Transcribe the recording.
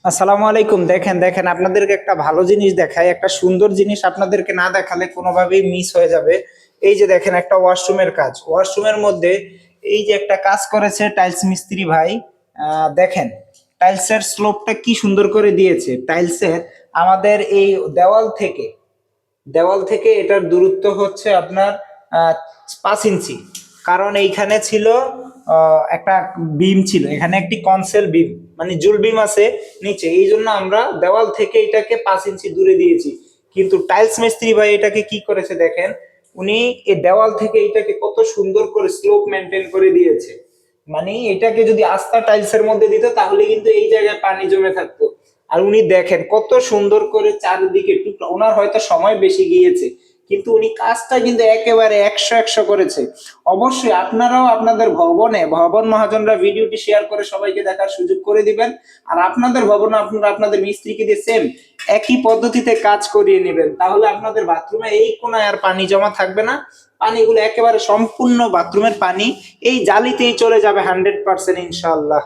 আসসালামু আলাইকুম। দেখেন দেখেন আপনাদেরকে একটা ভালো জিনিস দেখাই, একটা সুন্দর জিনিস আপনাদেরকে না দেখালে কোনোভাবেই মিস হয়ে যাবে। এই যে দেখেন একটা ওয়াশরুমের কাজ, ওয়াশরুমের মধ্যে এই যে একটা কাজ করেছে টাইলস মিস্ত্রি ভাই। দেখেন টাইলসের স্লোপটা কি সুন্দর করে দিয়েছে। টাইলসের আমাদের এই দেওয়াল থেকে দেওয়াল থেকে এটার দূরত্ব হচ্ছে আপনার 5 ইঞ্চি। কারণ এইখানে ছিল একটা বিম ছিল, এখানে একটি কনসেল বিম মানে জুল বিম আছে নিচে, এই জন্য আমরা দেওয়াল থেকে এটাকে 5 ইঞ্চি দূরে দিয়েছি। কিন্তু টাইলস মিস্ত্রি ভাই এটাকে কি করেছে দেখেন, উনি এই দেওয়াল থেকে এটাকে কত সুন্দর করে স্লোপ মেনটেন করে দিয়েছে। মানে এটাকে যদি আস্থা টাইলসের মধ্যে দিত তাহলে কিন্তু এই জায়গায় পানি জমে থাকতো। আর উনি দেখেন কত সুন্দর করে চারিদিকে টুকরা, ওনার হয়তো সময় বেশি গিয়েছে কিন্তু উনি কাজটা কিন্তু একেবারে 100 করেছে। অবশ্যই আপনারাও আপনাদের ভবন মহাজনরা ভিডিওটি শেয়ার করে সবাইকে দেখার সুযোগ করে দিবেন। আর আপনাদের ভবনে আপনারা আপনাদের মিস্ত্রিকে দিয়ে সেম একই পদ্ধতিতে কাজ করিয়ে নেবেন, তাহলে আপনাদের বাথরুমে এই কোনায় আর পানি জমা থাকবে না। পানিগুলো একেবারে সম্পূর্ণ বাথরুমের পানি এই জালিতেই চলে যাবে 100% ইনশাআল্লাহ।